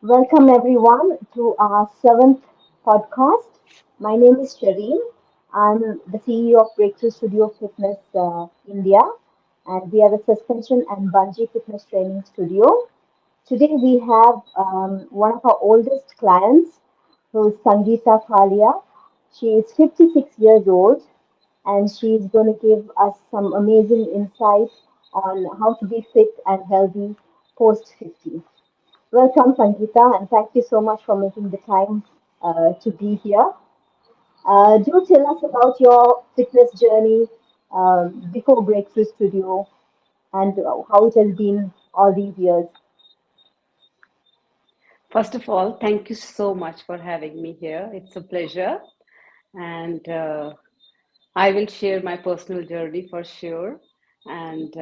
Welcome everyone to our seventh podcast. My name is Sherene. I'm the CEO of Breakthrough Studio Fitness India, and we are a suspension and bungee fitness training studio. Today we have one of our oldest clients, who is Sanggita Kalia. She is 56 years old, and she is going to give us some amazing insights on how to be fit and healthy post 50. Welcome, Sangeeta, and thank you so much for making the time to be here. Do tell us about your fitness journey before Breakthrough Studio and how it has been all these years. First of all, thank you so much for having me here. It's a pleasure. And I will share my personal journey for sure. And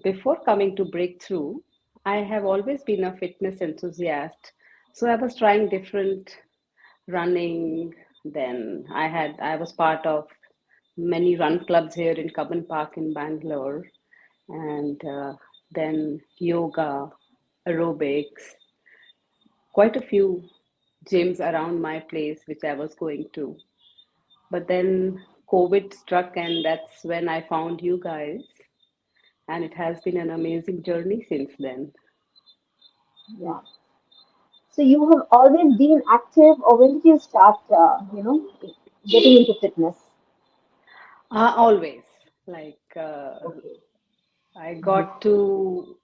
before coming to Breakthrough, I have always been a fitness enthusiast. So I was trying different running. Then I was part of many run clubs here in Cubbon Park in Bangalore. And then yoga, aerobics, quite a few gyms around my place which I was going to. But then COVID struck, and that's when I found you guys. And it has been an amazing journey since then. Yeah. So you have always been active, or when did you start, getting into fitness? Always. Like, Okay. I Mhm. got to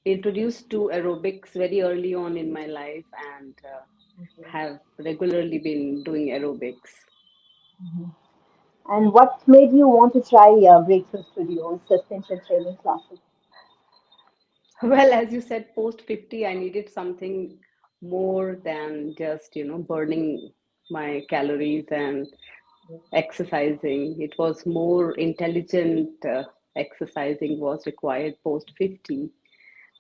introduced to aerobics very early on in my life and Okay. have regularly been doing aerobics. Mhm. And what made you want to try Breakthrough Studio suspension training classes? Well, as you said, post 50, I needed something more than just, burning my calories and exercising. It was more intelligent exercising was required post 50.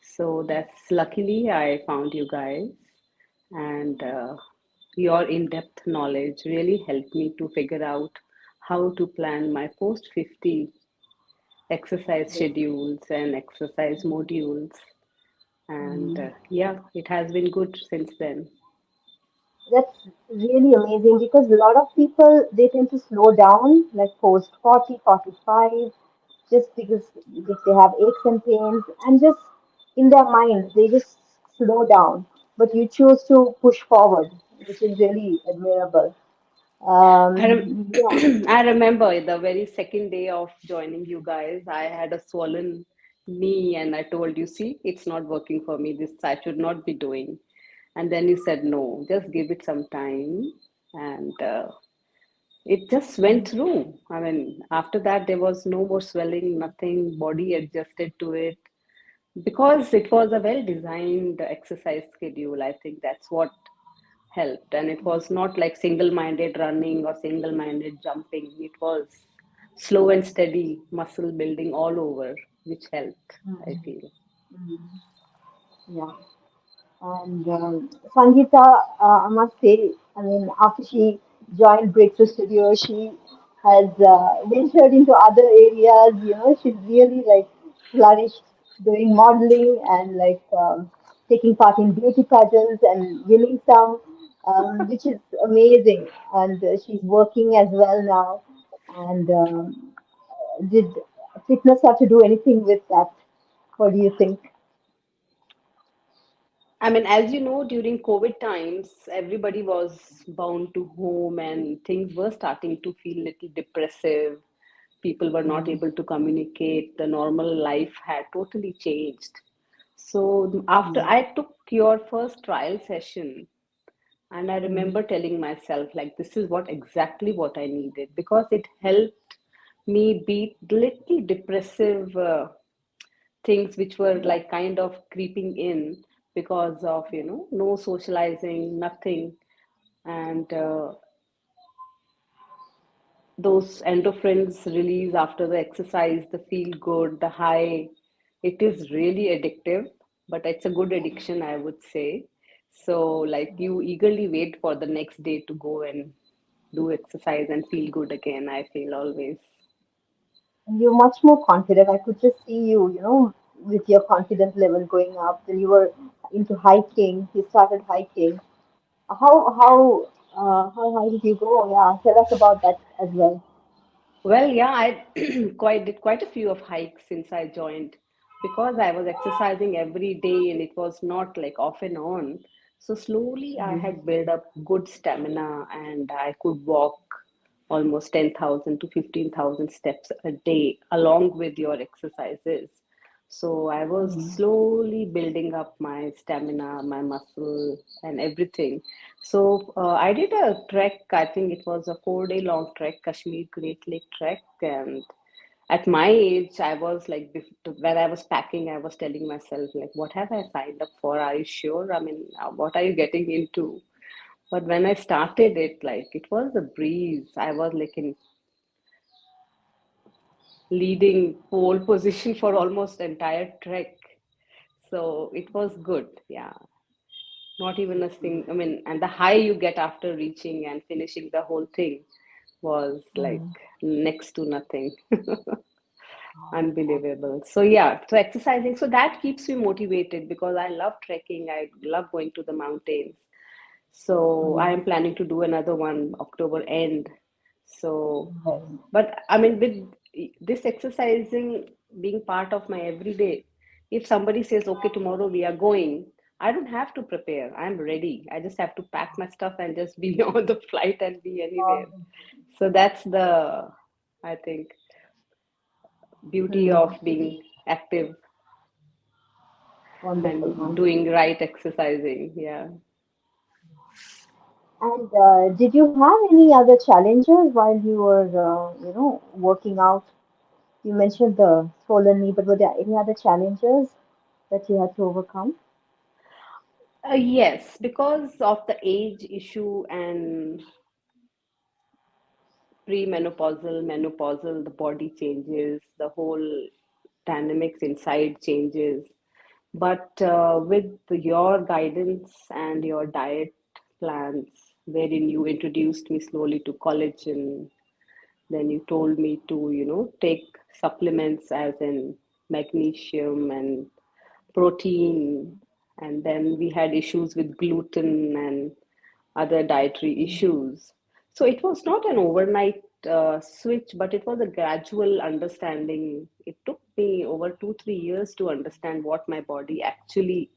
So that's luckily I found you guys, and your in-depth knowledge really helped me to figure out how to plan my post 50 exercise Yes. schedules and exercise modules. And Mhm. yeah, it has been good since then. That's really amazing because a lot of people they tend to slow down like post 40, 45, just because if they have aches and pains and just in their mind they just slow down. But you choose to push forward, which is really admirable. Yeah. I remember the very second day of joining you guys, I had a swollen knee, and I told you, see, it's not working for me. This I should not be doing. And then you said, no, just give it some time. And it just went through. I mean, after that, there was no more swelling, nothing, body adjusted to it because it was a well designed exercise schedule. I think that's what helped. And it was not like single minded running or single minded jumping, it was slow and steady muscle building all over, which helped, I Mhm. feel. Mhm. Yeah. And Sangeeta, I must say, I mean, after she joined Breakthrough Studio, she has ventured into other areas. She's really like flourished doing modeling and like taking part in beauty pageants and winning some, which is amazing. And she's working as well now. And did fitness have to do anything with that? What do you think? I mean, as you know, during COVID times, everybody was bound to home and things were starting to feel little depressive. People were not Mm, able to communicate. The normal life had totally changed. So after mm, I took your first trial session, and I mm, remember telling myself, like, this is what exactly what I needed because it helped me beat little depressive things which were yeah. like kind of creeping in because of, no socializing, nothing. And those endorphins release after the exercise, the feel good, the high, it is really addictive, but it's a good addiction, I would say. So, like, you eagerly wait for the next day to go and do exercise and feel good again, I feel always. And you're much more confident. I could just see you, with your confidence level going up. Then you were into hiking. You started hiking. How high did you go? Yeah, tell us about that as well. Well, yeah, I quite did quite a few of hikes since I joined because I was exercising every day and it was not like off and on. So slowly I Mm, had built up good stamina and I could walk almost 10,000 to 15,000 steps a day along with your exercises. So I was mm, slowly building up my stamina, my muscle, and everything. So I did a trek. I think it was a 4 day long trek, Kashmir Great Lake trek. And at my age, I was like, when I was packing, I was telling myself, like, what have I signed up for? Are you sure? I mean, what are you getting into? But when I started it, like, it was a breeze. I was like in leading pole position for almost entire trek. So it was good. Yeah. Not even a thing. I mean, and the high you get after reaching and finishing the whole thing was like mm. next to nothing. Unbelievable. So yeah, so exercising, so that keeps me motivated because I love trekking. I love going to the mountains. So I Mm. am planning to do another one October end. So, Very but I mean, with this exercising being part of my everyday, if somebody says, okay, tomorrow we are going, I don't have to prepare. I'm ready. I just have to pack my stuff and just be on the flight and be anywhere. nice. So that's the, I think, beauty Mm. of being active Wonderful, and wonderful. doing right exercising. Yeah. And did you have any other challenges while you were, working out? You mentioned the swollen knee, but were there any other challenges that you had to overcome? Yes, because of the age issue and premenopausal, menopausal, the body changes, the whole dynamics inside changes. But with your guidance and your diet plans, wherein you introduced me slowly to collagen, then you told me to, take supplements as in magnesium and protein. And then we had issues with gluten and other dietary issues. So it was not an overnight switch, but it was a gradual understanding. It took me over 2, 3 years to understand what my body actually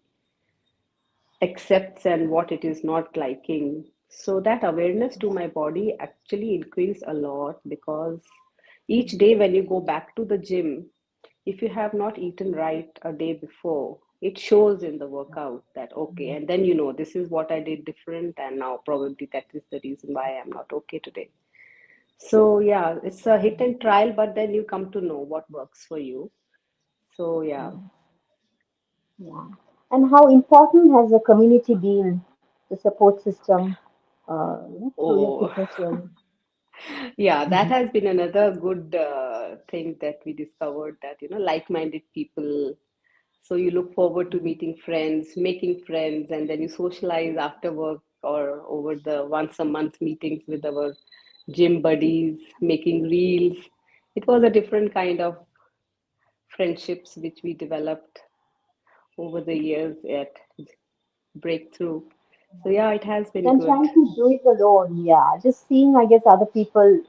accepts and what it is not liking. So that awareness to my body actually increased a lot because each day when you go back to the gym, if you have not eaten right a day before, it shows in the workout that okay, and then this is what I did different, and now probably that is the reason why I'm not okay today. So yeah, it's a hit and trial, but then you come to know what works for you. So yeah. Mm. Yeah. And how important has the community been, the support system, through your Oh, fitness journey? yeah, that Mhm. has been another good thing that we discovered that, like-minded people. So you look forward to meeting friends, making friends, and then you socialize after work or over the once a month meetings with our gym buddies, making reels. It was a different kind of friendships which we developed over the years at Breakthrough. So yeah, it has been Than good. trying to do it alone. Yeah, just seeing, I guess, other people,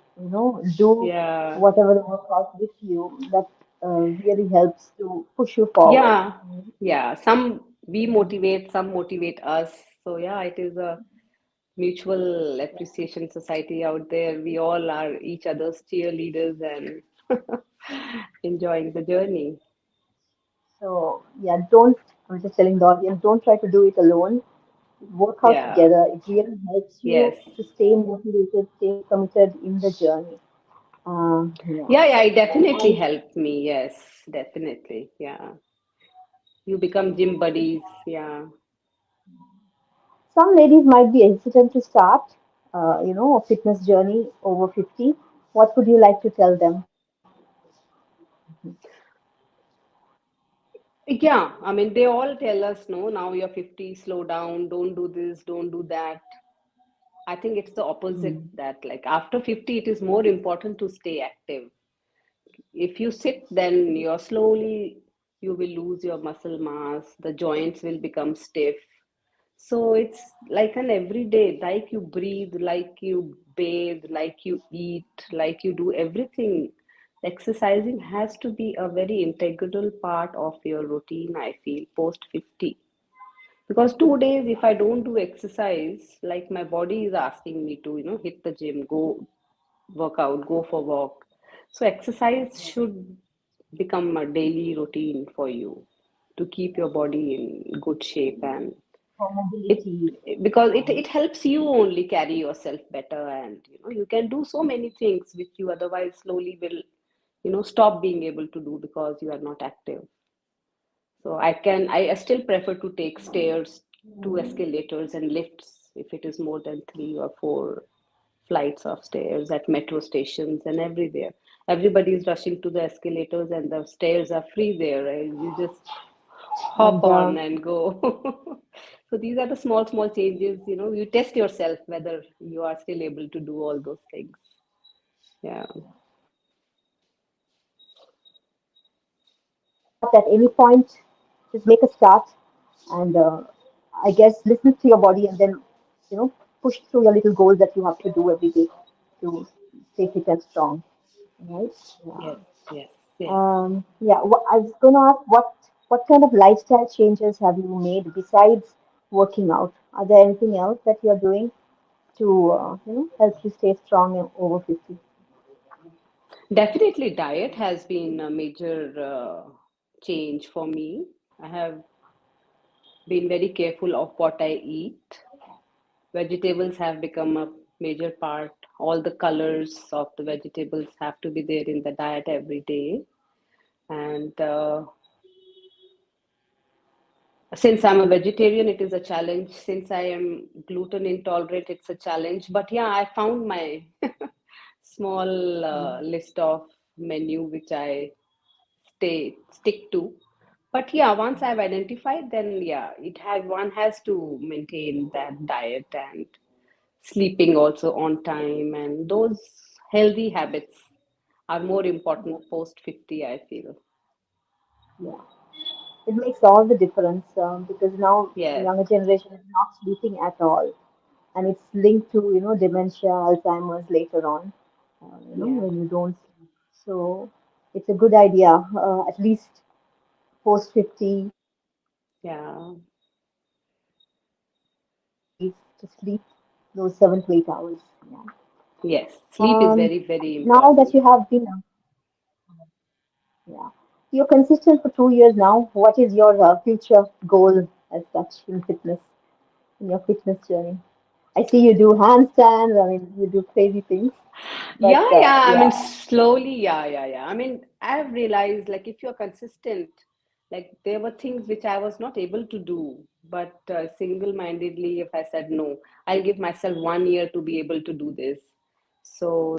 do Yeah. whatever the workout with you, that really helps to push you forward. Yeah, yeah. Some we motivate, some motivate us. So yeah, it is a mutual appreciation society out there. We all are each other's cheerleaders and enjoying the journey. So yeah, don't. I'm just telling the audience, don't try to do it alone. Work out Yeah. together. It really helps you Yes. to stay motivated, stay committed in the journey. Yeah. Yeah, yeah, it definitely And helped me. Yes, definitely. Yeah. You become gym buddies. Yeah. some ladies might be hesitant to start, a fitness journey over 50. What would you like to tell them? Yeah, I mean, they all tell us, no, now you're 50, slow down, don't do this, don't do that. I think it's the opposite Mm, that like after 50 it is more important to stay active. If you sit then you're slowly you will lose your muscle mass, the joints will become stiff. So it's like an everyday, like you breathe, like you bathe, like you eat, like you do everything. Exercising has to be a very integral part of your routine, I feel, post 50. Because 2 days, if I don't do exercise, like my body is asking me to, hit the gym, go work out, go for walk. So exercise should become a daily routine for you to keep your body in good shape, and For it mobility. because it, Um, it helps you only carry yourself better, and you can do so many things which you otherwise slowly will stop being able to do because you are not active. So I still prefer to take stairs, two escalators, and lifts if it is more than three or four flights of stairs at metro stations and everywhere. Everybody is rushing to the escalators, and the stairs are free there, right? You just hop and on and go. So these are the small, small changes. You test yourself whether you are still able to do all those things. Yeah. start at any point, just make a start, and I guess listen to your body, and then push through your little goals that you have to do every day to stay fit and strong. Right? Yeah. Yes, yes, yes. Yeah. I was gonna ask what kind of lifestyle changes have you made besides working out? Are there anything else that you're doing to help you stay strong over 50? Definitely, diet has been a major change for me. I have been very careful of what I eat. Vegetables have become a major part. All the colors of the vegetables have to be there in the diet every day. And since I'm a vegetarian, it is a challenge. Since I am gluten intolerant, it's a challenge. But yeah, I found my small list of menu which I stick to. But yeah, once I've identified, then yeah, it has one has to maintain that diet and sleeping also on time, and those healthy habits are more important post 50, I feel. Yeah. It makes all the difference because now the Yes, younger generation is not sleeping at all, and it's linked to dementia, Alzheimer's later on. yeah, When you don't sleep, so it's a good idea. At least post 50, yeah, at least to sleep those 7 to 8 hours. Yeah. yes. Sleep is Um, very, very Now that important. you have been, yeah, you're consistent for 2 years now. What is your future goal as such in fitness, in your fitness journey? I see you do handstands. I mean, you do crazy things. But Yeah, yeah. I mean, yeah, slowly, yeah, yeah, yeah. I mean, I've realized like if you're consistent, like there were things which I was not able to do, but single-mindedly, if I said no, I'll give myself 1 year to be able to do this. So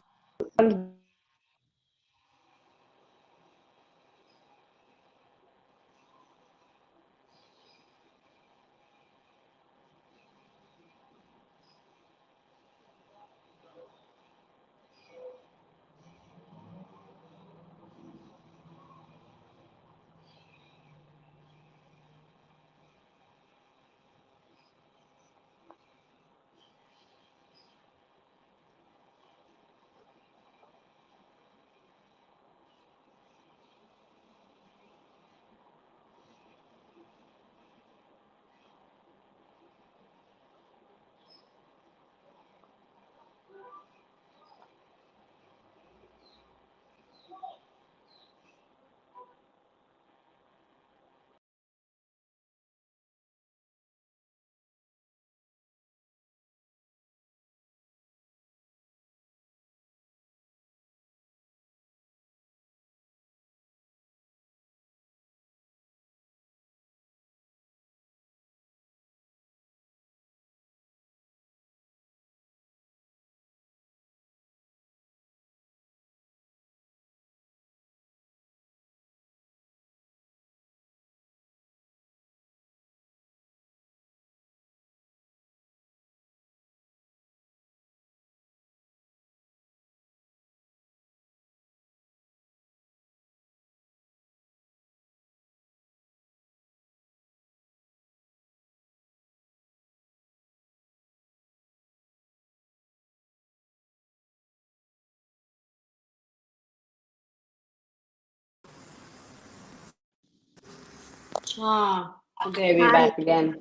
Ah, there we Hi. back again.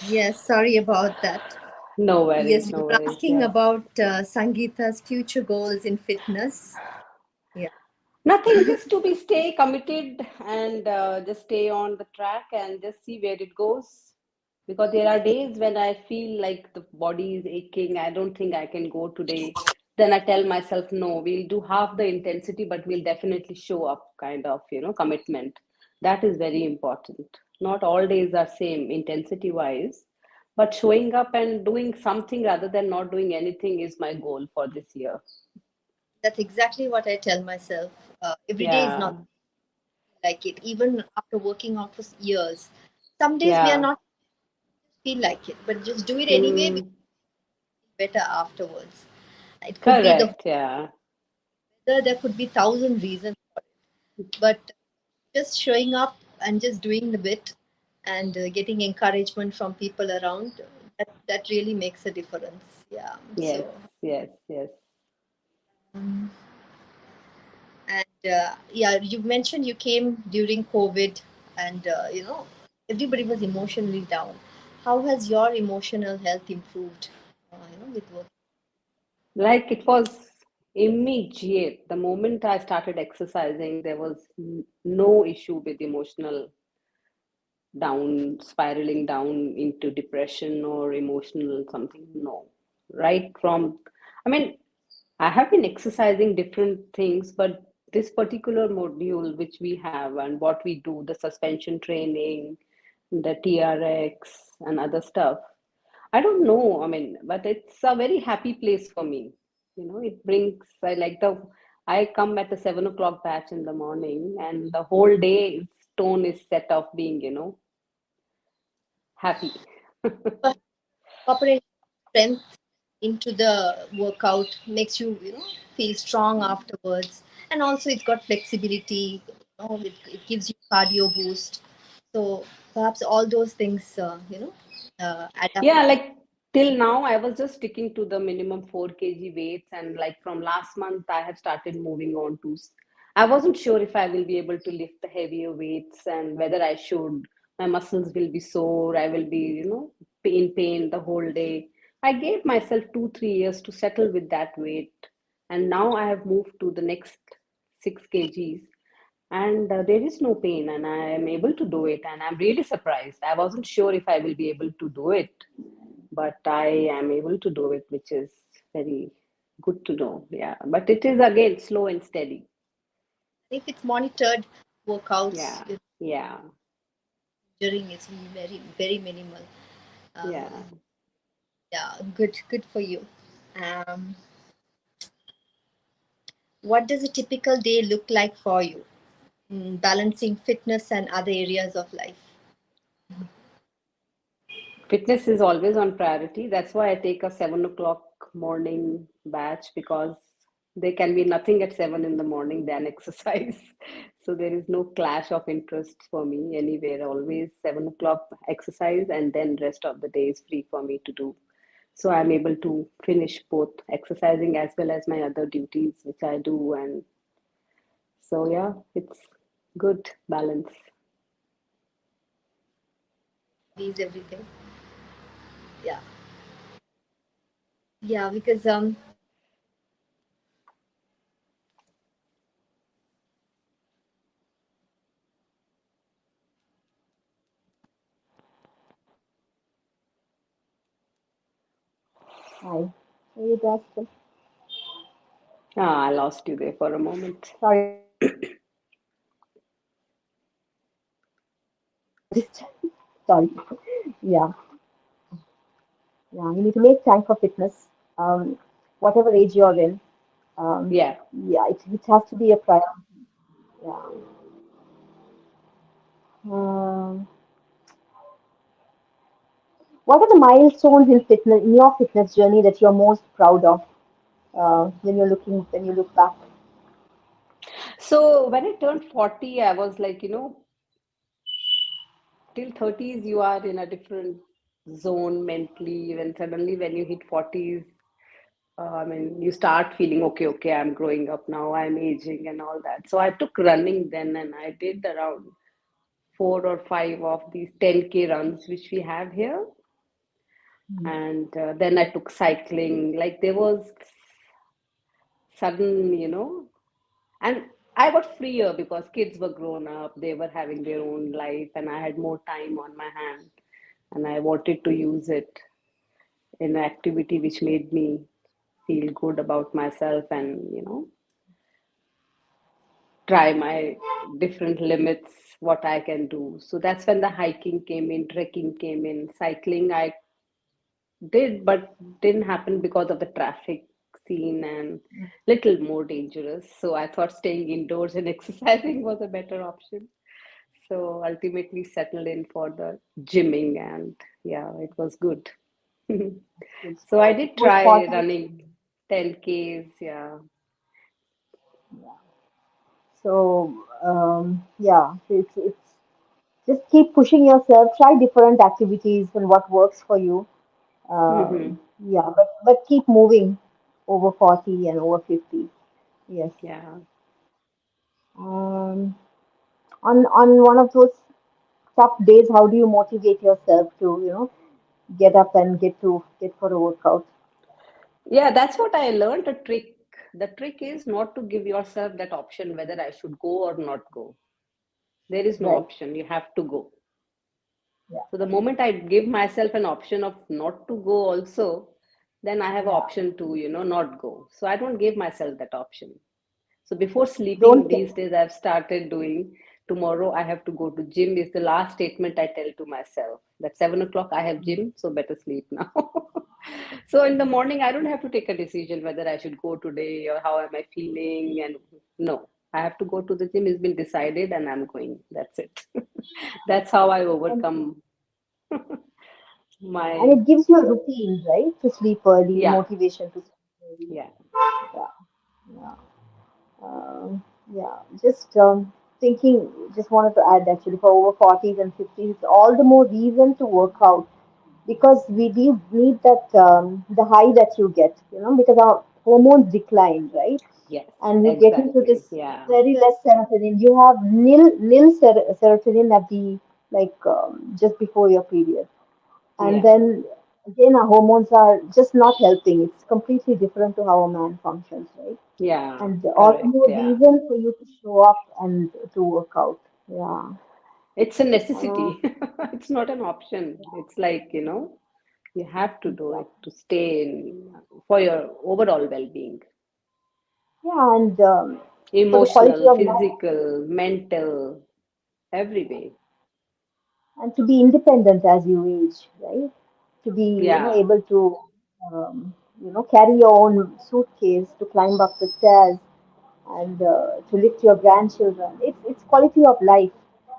Yes, sorry about that. No worries, Yes, no you were worries. asking Yeah. about Sangeeta's future goals in fitness. Yeah, Nothing, just to be stay committed and just stay on the track and just see where it goes. Because there are days when I feel like the body is aching. I don't think I can go today. Then I tell myself, no, we'll do half the intensity, but we'll definitely show up, kind of, commitment. That is very important. Not all days are same intensity wise, but showing up and doing something rather than not doing anything is my goal for this year. that's exactly what I tell myself. Every day is not Yeah, like it, even after working out for years. Some days we are yeah. not feel like it, but just do it anyway because Mm, it's better afterwards. It could be the correct. Yeah. weather, there could be thousand reasons, but just showing up and just doing the bit and getting encouragement from people around, that really makes a difference. Yeah. Yes. So Yes. Yes. um, and yeah, you mentioned you came during COVID, and everybody was emotionally down. How has your emotional health improved, with work? Like it was immediate. The moment I started exercising, there was no issue with emotional down, spiraling down into depression or emotional something. No. Right from, I mean, I have been exercising different things, but this particular module which we have and what we do, the suspension training, the TRX and other stuff, I don't know. I mean, but it's a very happy place for me. It brings, I come at the 7 o'clock batch in the morning, and the whole day its tone is set of being, happy. But incorporating strength into the workout makes you, feel strong afterwards, and also it's got flexibility. It gives you cardio boost. So perhaps all those things, add up. Yeah, like till now, I was just sticking to the minimum 4 kg weights, and like from last month, I have started moving on to. I wasn't sure if I will be able to lift the heavier weights and whether I should. My muscles will be sore. I will be, in pain the whole day. I gave myself 2, 3 years to settle with that weight, and now I have moved to the next 6 kgs, and there is no pain, and I am able to do it, and I'm really surprised. I wasn't sure if I will be able to do it, but I am able to do it, which is very good to know. Yeah, but it is again slow and steady. If it's monitored workouts, Yeah, yeah, during is very very minimal. yeah. Yeah, good for you. Um, what does a typical day look like for you? Balancing fitness and other areas of life. Fitness is always on priority. That's why I take a 7 o'clock morning batch, because there can be nothing at 7 in the morning than exercise. So there is no clash of interests for me anywhere. Always 7 o'clock exercise, and then rest of the day is free for me to do. So I'm able to finish both exercising as well as my other duties, which I do. And so, yeah, it's good balance. These everything. Yeah, yeah, because Hi. Are you there still? Ah, I lost you there for a moment. Sorry, just sorry. Yeah, yeah. You need to make time for fitness, whatever age you're in. Um, Yeah. yeah, it has to be a priority. Yeah. Um, what are the milestones in fitness in your fitness journey that you're most proud of when you look back? So when I turned 40, I was like, till 30s, you are in a different zone mentally. When suddenly, when you hit 40s, I mean, you start feeling, okay, okay, I'm growing up now, I'm aging and all that. So I took running then, and I did around four or five of these 10K runs which we have here. And then I took cycling. Like there was sudden, and I got freer because kids were grown up, they were having their own life, and I had more time on my hand, and I wanted to use it in an activity which made me feel good about myself and, try my different limits, what I can do. So that's when the hiking came in, trekking came in, cycling. I did, but didn't happen because of the traffic scene and little more dangerous. So I thought staying indoors and exercising was a better option. So ultimately settled in for the gymming and yeah, it was good. So I So did over try 40, running 10Ks, yeah. yeah. So yeah, it's just keep pushing yourself. Try different activities and what works for you. Hmm. Yeah, but keep moving over 40 and over 50. Yes. Yeah. Um, on one of those tough days, how do you motivate yourself to, get up and get for a workout? Yeah, that's what I learned. A trick. The trick is not to give yourself that option whether I should go or not go. There is no Right. option. You have to go. Yeah. So the moment I give myself an option of not to go also, then I have an Yeah. option to, not go. So I don't give myself that option. So before sleeping Don't. these days, I've started doing tomorrow I have to go to gym is the last statement I tell to myself. That 7 o'clock I have gym, so better sleep now. So in the morning, I don't have to take a decision whether I should go today or how am I feeling. And no, I have to go to the gym. It's been decided, and I'm going. That's it. That's how I And, overcome yeah, and my it gives you a routine, right? To sleep early, yeah, motivation to sleep early. yeah. Yeah. Yeah. Um, yeah, just thinking, just wanted to add actually for over 40s and 50s, all the more reason to work out because we need that the high that you get, because our hormones decline, right? Yes, And you get into exactly. this Yeah, very less serotonin. You have nil serotonin at the like just before your period, and yeah, then again our hormones are just not helping. It's completely different to how a man functions, right? yeah. And all the Correct. more Yeah. reason for you to show up and to work out. Yeah. It's a Uh, necessity. It's not an option. It's like, you have to do it exactly. to stay in for your overall well-being, Yeah, and for the quality emotional, of life physical, mental, every way. and to be independent as you age, right? To be, Yeah, able to, carry your own suitcase, to climb up the stairs, and to lift your grandchildren. It's quality of life,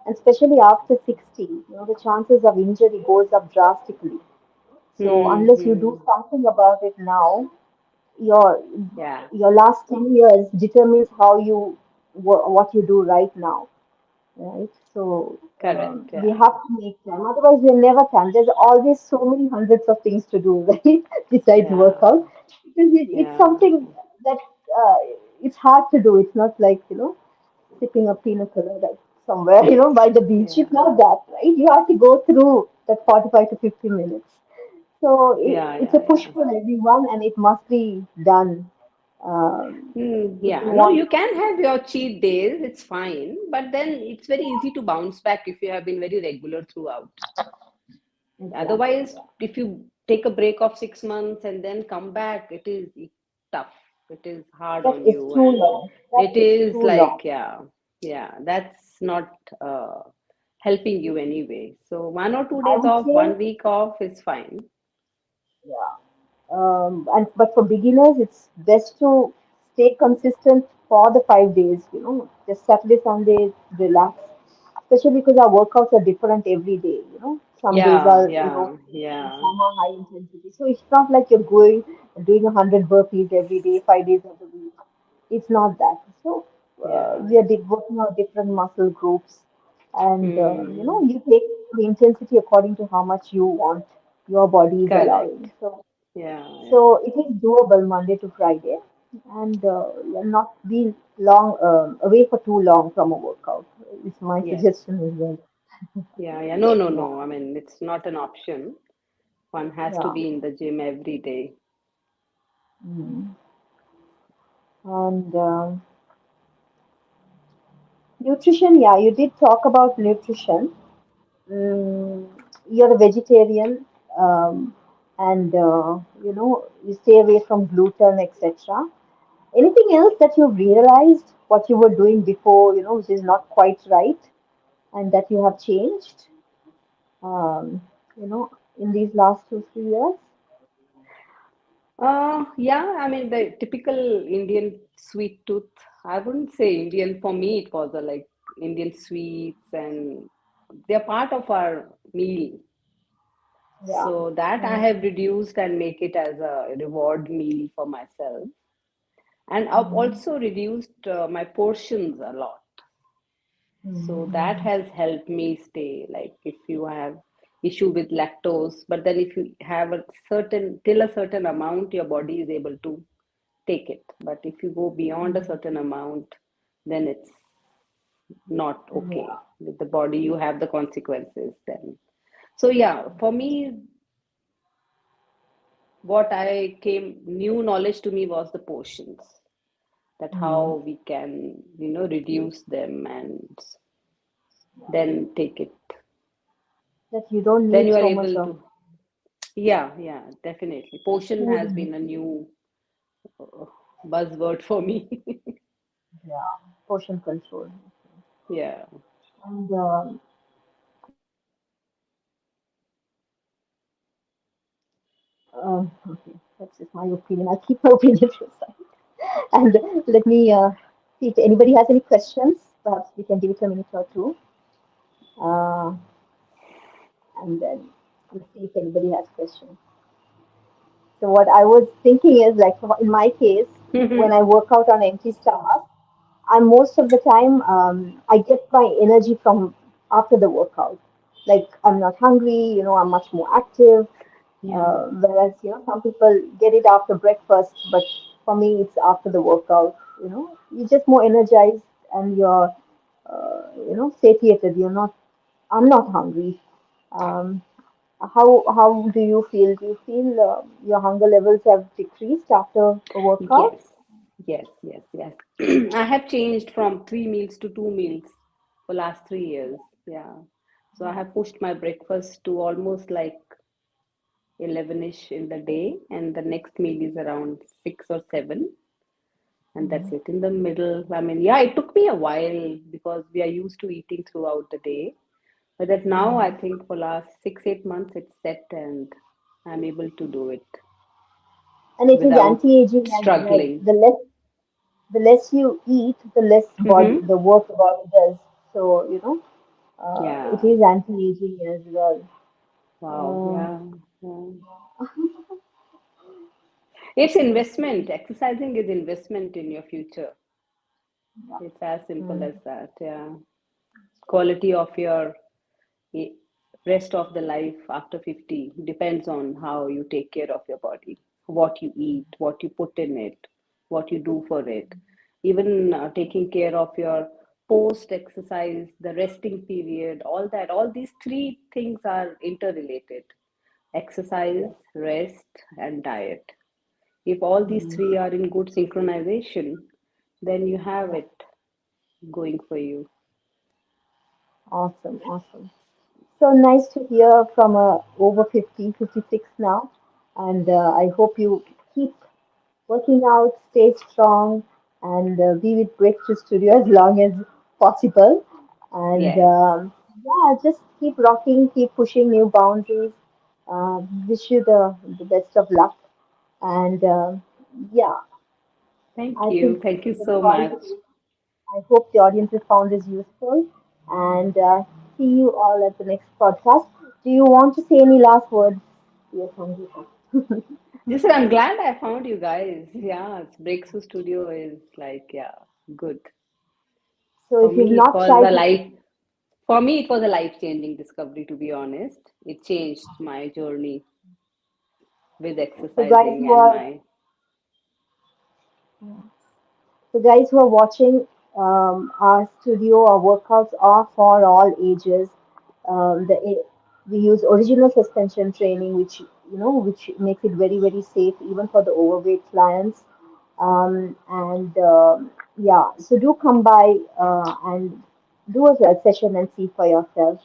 and especially after 60, the chances of injury goes up drastically. So unless you do hmm. something about it now, your Yeah, your last 10 years determines how you what you do right now, right? So correct. we Yeah, have to make time, otherwise we'll never time. There's always so many hundreds of things to do, right? Besides yeah, workout, because it's yeah, something that uh, it's hard to do. It's not like sipping a pina colada somewhere, by the beach. It's yeah, not that, right? You have to go through that 45 to 50 minutes. So yeah, it's a yeah, push yeah. for everyone, and it must be done if you Yeah, no, want. you can have your cheat days, it's fine, but then it's very easy to bounce back if you have been very regular throughout. Exactly. Otherwise, Yeah. if you take a break of 6 months and then come back, it is tough. It is hard That on is you, too and long. That it is is too long. like, yeah, yeah, that's not helping you anyway. So 1 or 2 days I would off, say, 1 week off is fine. yeah. And but for beginners, it's best to stay consistent for the 5 days. Just Saturday, Sunday, relax. Especially because our workouts are different every day. Some days Yeah, are low yeah, intensity, yeah, some are high intensity. So it's not like you're going and doing 100 burpees every day, 5 days of the week. It's not that. So yeah. we are working on different muscle groups, and Hmm. you take the intensity according to how much you want your body is allowing. Correct. So Yeah, so yeah. it is doable Monday to Friday, and not be long away for too long from a workout. Is my Yes. suggestion as well. Yeah, yeah. No, no, Yeah, no. I mean, it's not an option. One has to yeah. be in the gym every day. Mm. And nutrition, yeah, you did talk about nutrition. Mm, you're a vegetarian, and you stay away from gluten, etc. Anything else that you realized what you were doing before, which is not quite right, and that you have changed, um, in these last 2, 3 years? Yeah, I mean, the typical Indian sweet tooth, I wouldn't say Indian. For me, it was like Indian sweets, and they're part of our meal. Yeah. So that I have reduced and make it as a reward meal for myself. And I've Mm-hmm. also reduced my portions a lot. So that Mm-hmm. has helped me stay. Like if you have issue with lactose, but then if you have a certain till a certain amount, your body is able to take it. But if you go beyond a certain amount, then it's not Yeah. okay with the body. You have the consequences then. So yeah, for me, what I came new knowledge to me was the portions, that Mm. how we can reduce them and then take it. That you don't Then need you are so much able of to. Yeah, yeah, definitely. Portion food has in been a between. new uh, buzzword for me. Yeah, portion control. Yeah. And okay, that's just my opinion. I'll keep my opinion to the side. And let me see if anybody has any questions. Perhaps we can give it a minute or two. Uh, and then we'll see if anybody has questions. So what I was thinking is like in my case, when I work out on empty stomach, I most of the time I get my energy from after the workout. Like I'm not hungry, I'm much more active. Yeah. Whereas some people get it after breakfast, but for me it's after the workout. You're just more energized and you're satiated. I'm not hungry. Um, how do you feel? Do you feel your hunger levels have decreased after a workout? Yes. Yes, yes, yes. I have changed from 3 meals to 2 meals for last 3 years. Yeah. So I have pushed my breakfast to almost like 11ish in the day, and the next meal is around 6 or 7, and that's Mhm. it. In the middle, I mean, yeah, it took me a while because we are used to eating throughout the day. But that now I Mhm. think for last 6, 8 months it's set and I'm able to do it And it is without anti-aging as well. struggling. The less you eat, the less body Hmm. the work the body does. So it Yeah. is anti-aging as well. Wow. Uh, Yeah. Yeah. It's investment. Exercising is investment in your future. It's as simple mm, as that. Yeah. Quality of your i- rest of the life after 50 depends on how you take care of your body, what you eat, what you put in it, what you do for it. Even taking care of your post exercise, the resting period, all that, all these three things are interrelated: exercise, yes. rest, and diet. If all these Mm, three are in good synchronization, then you have yeah. it going for you. Awesome, awesome. So nice to hear from a over 50, 56 now. And I hope you keep working out, stay strong, and be with Breakthrough Studio as long as possible. And Yes. yeah, just keep rocking, keep pushing new boundaries. Wish you the best of luck. And yeah, Thank I you. think Thank you the so audience, much. I hope the audience has found this useful. And see you all at the next podcast. Do you want to say any last words, dear Sangeeta? Just I'm glad I found you guys. Yeah, it's Breakthrough Studio is like, yeah, good. So For if you've me, it not was tried a to, life. For me, it was a life-changing discovery. To be honest, it changed my journey with so guys exercising who and are my. So, guys who are watching, our studio, our workouts are for all ages. we use original suspension training, which which makes it very very safe even for the overweight clients. And yeah, so do come by and do a session and see for yourself.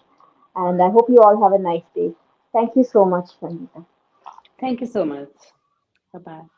And I hope you all have a nice day. Thank you so much, Sangeeta. Thank you so much. Bye bye.